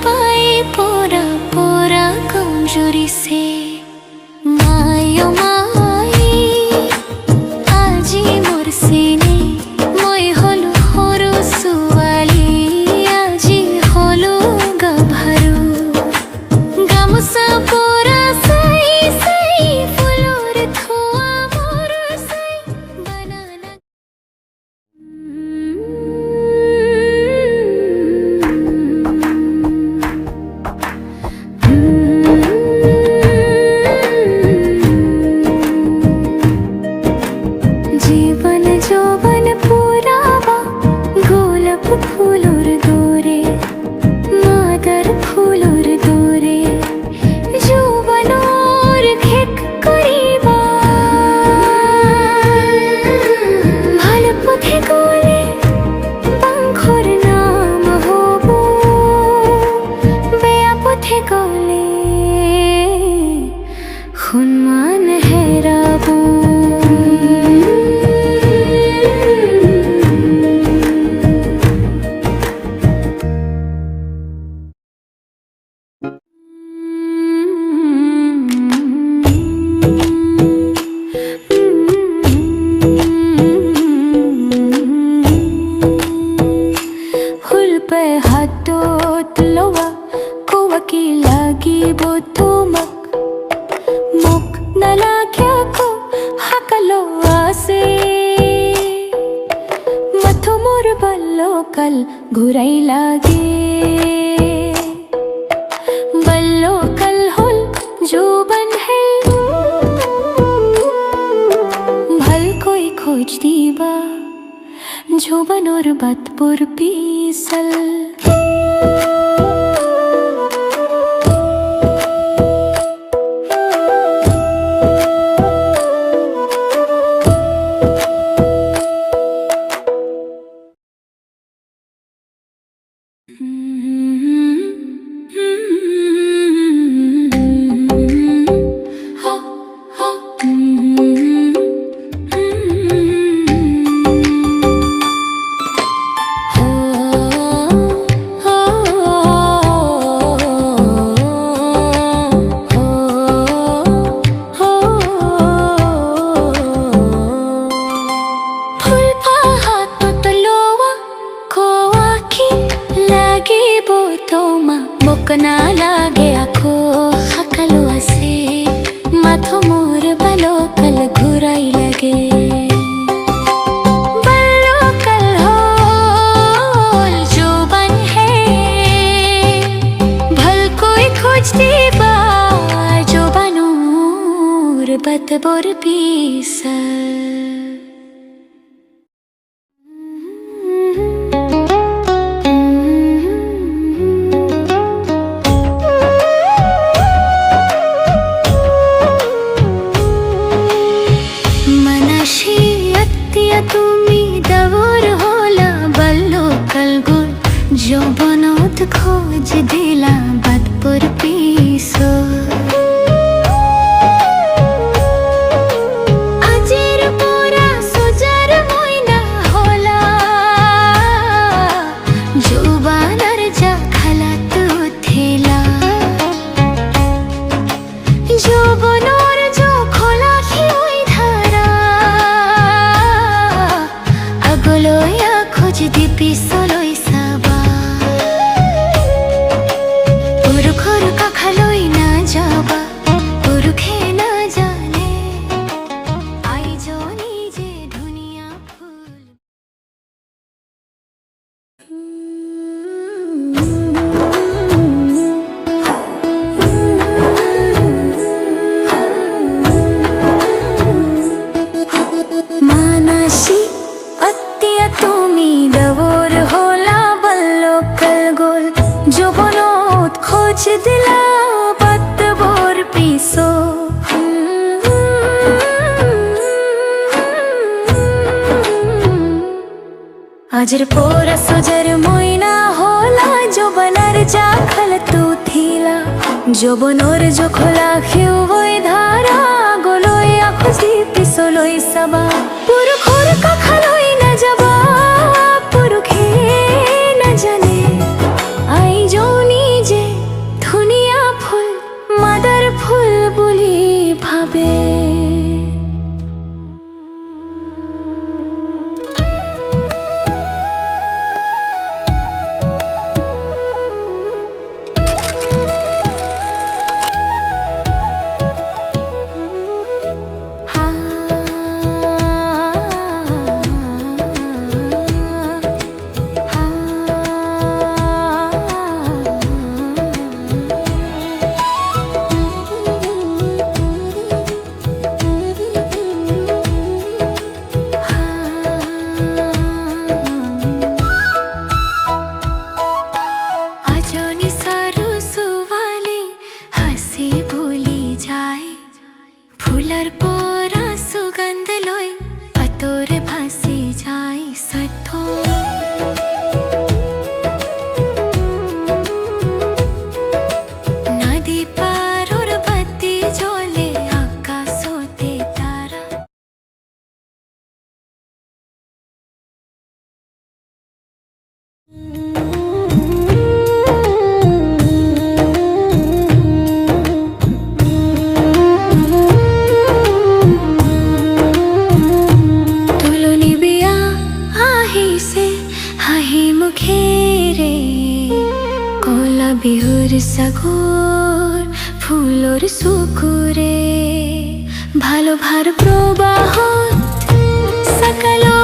पाए पोरा पोरा कमजोरी से मायो माई আজি मोर सीने মই হলো হরু সুয়ালি আজি হলো গাভারু গামোসা পোরা সাই সাই ফুলর ধোয়া মোর সাই বানানা जीवन যৌবন পুরাবা গোলাপ ফুলর দোরে মাদার ফুলর দোরে যৌবনর খেক করিবা ভাল পথে গলে বাঙ্খর নাম হব বেয়া পথে গলে সম্মান হেরাবো হাতত লোৱা কোৱাকি লাগিব তোমাক মোক নালাগে আকৌ হাকালো আছে মাথো মোৰ বাল্যকাল ঘূৰাই লাগে বাল্যকাল হল যৌবন হে ভালকৈ খোঁজ দিবা যৌবনৰ বাটবোৰ পিছল না লাগে আখো হাকালো আছে মাথো মোর বালকাল ঘুরাই লাগে বালকাল হল যৌবন হে ভালকৈ খোঁজ দিবা যৌবনৰ বাটবোৰ পিছল তুমি দেৱৰ হলা বাল্যকাল গল যৌবনত খোঁজ দিলা বাটবোৰ পিছত আজিৰ পৰা সজাৰ মইনা হলা যৌবনৰ জাখালাত উঠিলা যৌবনৰ জখলা হিউই ধাৰা আগলৈয়া খোঁজ দি পিছলৈ চাবা পুৰুষৰ কাষলৈ নাযাবা পুৰুষে নাজানে আইজনী যে ধুনীয়া ফুল মানসী অতিয়া তুমি দেৱৰ হলা বাল্যকাল গল যৌবনত খোঁজ দিলা বাটবোৰ পিছত আজিৰ পৰা সজাৰ মইনা হলা যৌবনৰ জাখালাত উঠিলা যৌবনৰ জখলা হিউই ধাৰা আগলৈ খোঁজ দি পিছলৈ চাবা পুৰুষৰ কাষলৈ নাযাবা পুৰুষে নাজানে আইজনী রজনী সরসুয়ালি হাসি ভুলি যায় ফুলার পরা সুগন্ধ লয় আতরে ভাসি যায় সত্য নদী পারোর বাতি জ্বলে আকাশ হতে তারা তুলনি বিয়া আহিছে হাঁহি মুখেৰে কলা বিহুৰ সাগৰ ফুলৰ চকুৰে ভালো ভাৰ প্ৰবাহত সকালো